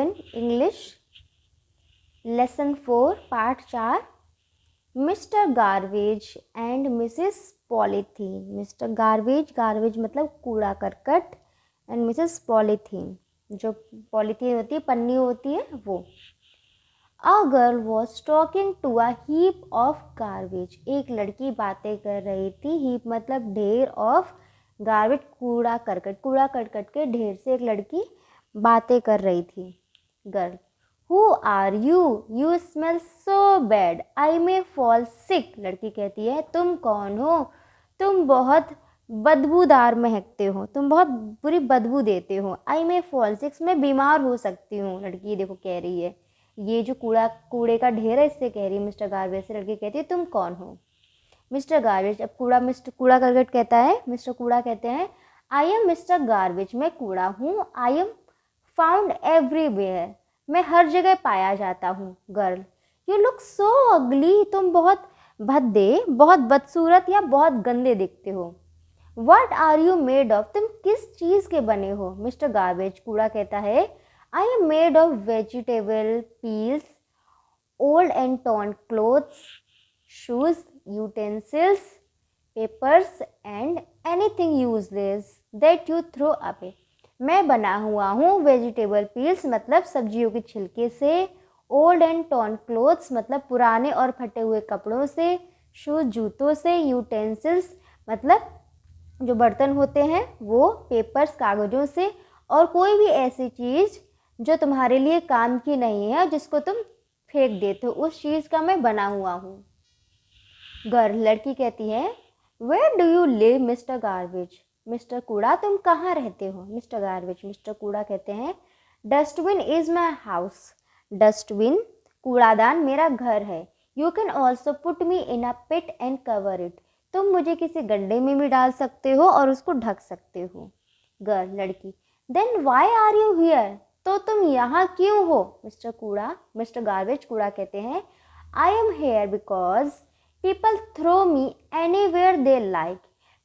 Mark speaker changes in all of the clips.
Speaker 1: 7 English lesson 4 part 4 Mr Garbage and Mrs Polythene. Mr Garbage, garbage मतलब कूड़ा करकट, and Mrs Polythene जो polythene होती है, पन्नी होती है वो। A girl was talking to a heap of garbage. एक लड़की बातें कर रही थी। हीप मतलब ढेर, ऑफ गार्बेज कूड़ा करकट, कूड़ा करकट के ढेर से एक लड़की बातें कर रही थी। Girl, who are you, you smell so bad, I may fall sick. लड़की कहती है तुम कौन हो, तुम बहुत बदबूदार महकते हो, तुम बहुत बुरी बदबू देते हो। आई मे फॉल सिक, मैं बीमार हो सकती हूँ। लड़की देखो कह रही है, ये जो कूड़े का ढेर है इससे कह रही है मिस्टर गार्बेज से। लड़की कहती है तुम कौन हो। मिस्टर गार्बेज, अब मिस्टर कूड़ा करकट कहता है, मिस्टर कूड़ा कहते हैं आई एम मिस्टर गार्बेज, मैं कूड़ा हूँ। आई एम फाउंड एवरीवेयर, मैं हर जगह पाया जाता हूँ। गर्ल, यू लुक सो अगली, तुम बहुत भद्दे, बहुत बदसूरत या बहुत गंदे दिखते हो। What are you made of, तुम किस चीज़ के बने हो। मिस्टर गार्बेज, कूड़ा कहता है I am made of vegetable peels, old and torn clothes, shoes, utensils, papers and anything useless that you throw away. मैं बना हुआ हूँ वेजिटेबल पील्स मतलब सब्जियों के छिलके से, ओल्ड एंड टॉर्न क्लोथ्स मतलब पुराने और फटे हुए कपड़ों से, शूज जूतों से, यूटेंसिल्स मतलब जो बर्तन होते हैं वो, पेपर्स कागज़ों से, और कोई भी ऐसी चीज़ जो तुम्हारे लिए काम की नहीं है जिसको तुम फेंक देते हो, उस चीज़ का मैं बना हुआ हूँ। गर्ल, लड़की कहती है where do you live Mr Garbage, Mr कूड़ा तुम कहाँ रहते हो। मिस्टर गार्बेज, मिस्टर कूड़ा कहते हैं dustbin is my house, dustbin कूड़ादान मेरा घर है। You can also put me in a pit and cover it, तुम मुझे किसी गड्ढे में भी डाल सकते हो और उसको ढक सकते हो। गर्ल, लड़की, then why are you here, तो तुम यहाँ क्यों हो। मिस्टर कूड़ा, मिस्टर गार्बेज कूड़ा कहते हैं I am here because people throw me anywhere they like,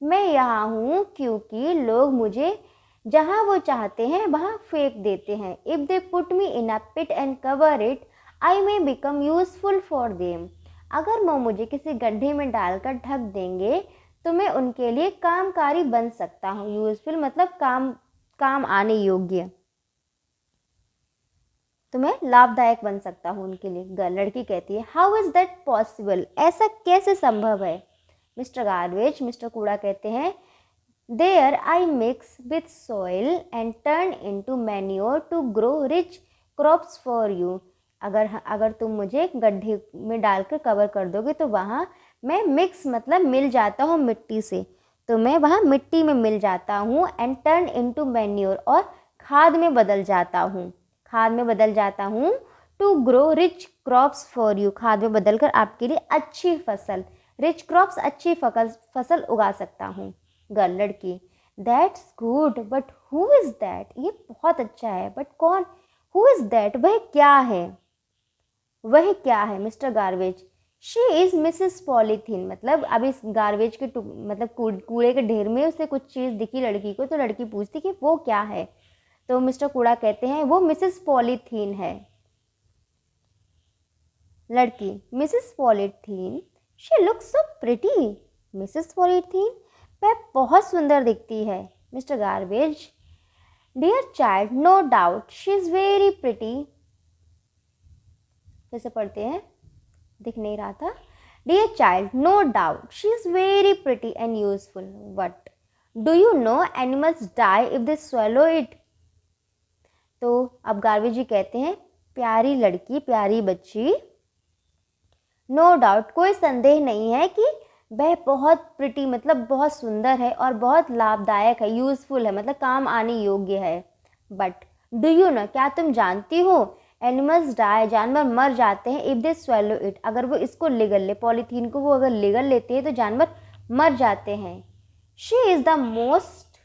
Speaker 1: मैं यहाँ हूँ क्योंकि लोग मुझे जहाँ वो चाहते हैं वहाँ फेंक देते हैं। If they put me in a pit and cover it I may become useful for them, अगर वो मुझे किसी गड्ढे में डालकर ढक देंगे तो मैं उनके लिए कामकारी बन सकता हूँ। यूजफुल मतलब काम आने योग्य, तो मैं लाभदायक बन सकता हूँ उनके लिए। लड़की कहती है हाउ इज़ दैट पॉसिबल, ऐसा कैसे संभव है। मिस्टर गार्बेज, मिस्टर कूड़ा कहते हैं there I mix with soil and turn into manure to grow rich crops for you, अगर तुम मुझे गड्ढे में डालकर कवर कर दोगे तो वहाँ मैं मिक्स मतलब मिल जाता हूँ मिट्टी से, तो मैं वहाँ मिट्टी में मिल जाता हूँ। एंड टर्न इनटू मैन्योर, और खाद में बदल जाता हूँ, खाद में बदल जाता हूँ। To grow rich crops for you, खाद में बदल कर आपके लिए अच्छी फसल, रिच क्रॉप्स अच्छी फसल उगा सकता हूँ। गर्ल, लड़की, that's good but who is that, ये बहुत अच्छा है बट कौन, हु इज़ दैट, वह क्या है, वह क्या है। Mr garbage, she is Mrs polythene, मतलब अब इस गार्बेज के मतलब कूड़े के ढेर में उसे कुछ चीज़ दिखी लड़की को, तो लड़की पूछती कि वो क्या है, तो मिस्टर कूड़ा कहते हैं वो मिसेस पॉलीथीन है। लड़की, Mrs Polythene, she looks so pretty, Mrs Polythene वह बहुत सुंदर दिखती है। Mr Garbage, dear child no doubt she is very pretty, कैसे पढ़ते हैं, दिख नहीं रहा था। Dear child no doubt she is very pretty and useful, but do you know animals die if they swallow it, तो अब गार्बेज जी कहते हैं प्यारी लड़की, प्यारी बच्ची, नो डाउट कोई संदेह नहीं है कि वह बहुत प्रिटी मतलब बहुत सुंदर है और बहुत लाभदायक है, यूज़फुल है मतलब काम आने योग्य है। बट डू यू नो, क्या तुम जानती हो, एनिमल्स डाई, जानवर मर जाते हैं, इफ़ दे स्वेलो इट, अगर वो इसको लिगल ले, पॉलीथीन को वो अगर लिगल लेते हैं तो जानवर मर जाते हैं। She is the most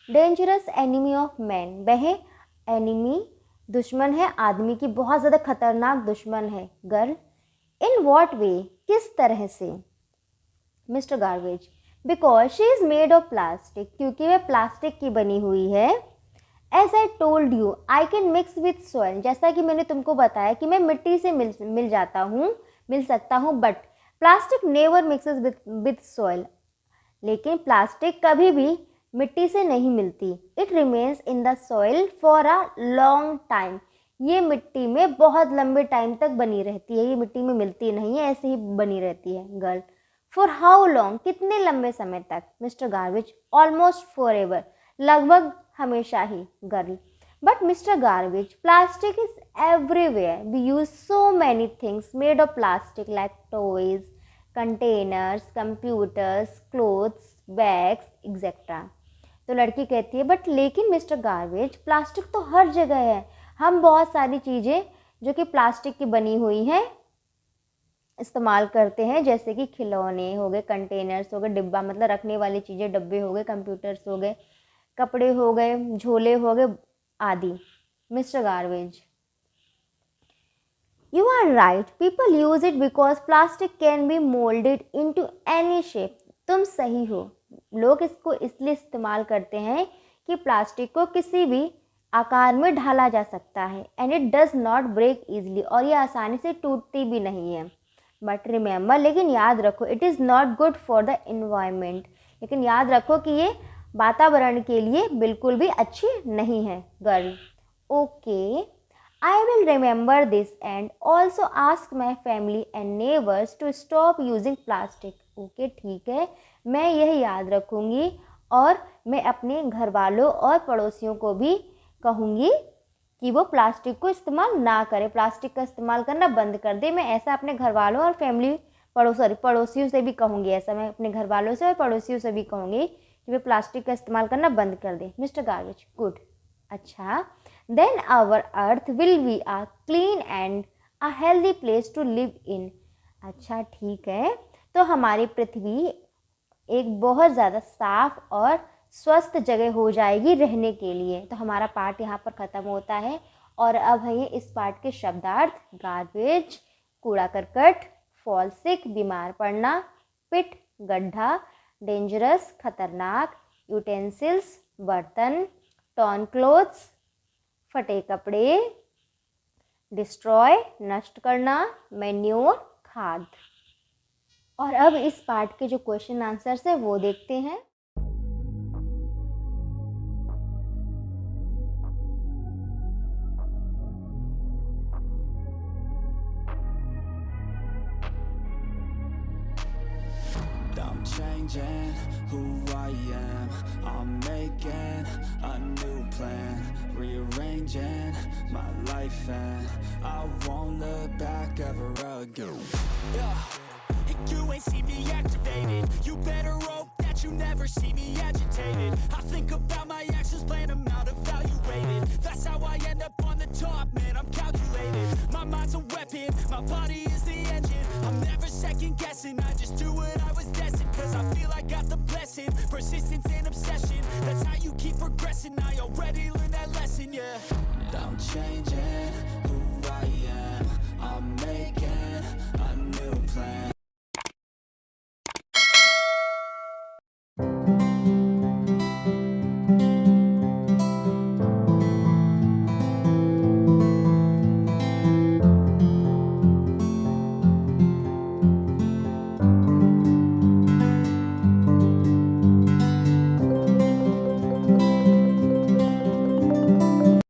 Speaker 1: dangerous enemy of man, वह एनिमी दुश्मन है आदमी की, बहुत ज़्यादा खतरनाक दुश्मन है। गर्ल, इन वॉट वे, किस तरह से। Mr Garbage, because she is made of plastic, क्योंकि वह प्लास्टिक की बनी हुई है। As I told you I can mix with soil, जैसा कि मैंने तुमको बताया कि मैं मिट्टी से मिल जाता हूँ, मिल सकता हूँ, but plastic never mixes with soil, लेकिन प्लास्टिक कभी भी मिट्टी से नहीं मिलती। It remains in the soil for a long time, ये मिट्टी में बहुत लंबे टाइम तक बनी रहती है, ये मिट्टी में मिलती नहीं है, ऐसे ही बनी रहती है। गर्ल, फॉर हाउ लॉन्ग, कितने लंबे समय तक? Mister garbage, almost forever, लगभग हमेशा ही। Girl, but mister garbage, plastic is everywhere, we use so many things made of plastic like toys, containers, computers, clothes, bags etcetera. तो लड़की कहती है बट लेकिन मिस्टर गार्बेज, प्लास्टिक तो हर जगह है, हम बहुत सारी चीज़ें जो कि प्लास्टिक की बनी हुई हैं इस्तेमाल करते हैं, जैसे कि खिलौने हो गए, कंटेनर्स हो गए, डिब्बा मतलब रखने वाली चीज़ें, डब्बे हो गए, कंप्यूटर्स हो गए, कपड़े हो गए, झोले हो गए आदि। Mr Garbage, you are right, people use it because plastic can be moulded into any shape. तुम सही हो, लोग इसको इसलिए इस्तेमाल करते हैं कि प्लास्टिक को किसी भी आकार में ढाला जा सकता है, and it does not break easily, और ये आसानी से टूटती भी नहीं है। बट रिमेंबर, लेकिन याद रखो, it is not good for the environment, लेकिन याद रखो कि ये वातावरण के लिए बिल्कुल भी अच्छी नहीं है। Girl, okay, I will remember this and also ask my family and neighbours to stop using plastic. Okay, ठीक है, मैं यह याद रखूँगी और मैं अपने घर वालों और पड़ोसियों को भी कहूँगी कि वो प्लास्टिक को इस्तेमाल ना करें, प्लास्टिक का इस्तेमाल करना बंद कर दे। मैं ऐसा अपने घर वालों और फैमिली पड़ोसियों से भी कहूँगी, ऐसा मैं अपने घर वालों से और पड़ोसियों से भी कहूँगी कि वे प्लास्टिक का इस्तेमाल करना बंद कर दें। Mister garbage, good. अच्छा, then our earth will be a clean and a healthy place to live in. अच्छा, ठीक है, तो हमारी पृथ्वी एक बहुत ज़्यादा साफ और स्वस्थ जगह हो जाएगी रहने के लिए। तो हमारा पार्ट यहाँ पर ख़त्म होता है, और अब है इस पार्ट के शब्दार्थ। गार्बेज, कूड़ा करकट, फॉल सिक, बीमार पड़ना, पिट, गड्ढा, डेंजरस, खतरनाक, यूटेंसिल्स, बर्तन, टॉर्न क्लोथ्स, फटे कपड़े, डिस्ट्रॉय, नष्ट करना, मैन्योर, खाद। और अब इस पार्ट के जो क्वेश्चन आंसर्स है वो देखते हैं।
Speaker 2: I'm changing who I am, I'm making a new plan, rearranging my life and I won't look back ever again. Yeah, you ain't see me activated, you better hope that you never see me agitated. I think about my actions, plan them out, evaluated. That's how I end up on the top, man, I'm calculated. My mind's a weapon, my body is the engine. I'm never second guessing, I just do what I was destined. Cause I feel I got the blessing, persistence and obsession. That's how you keep progressing, I already learned that lesson, yeah. I'm changing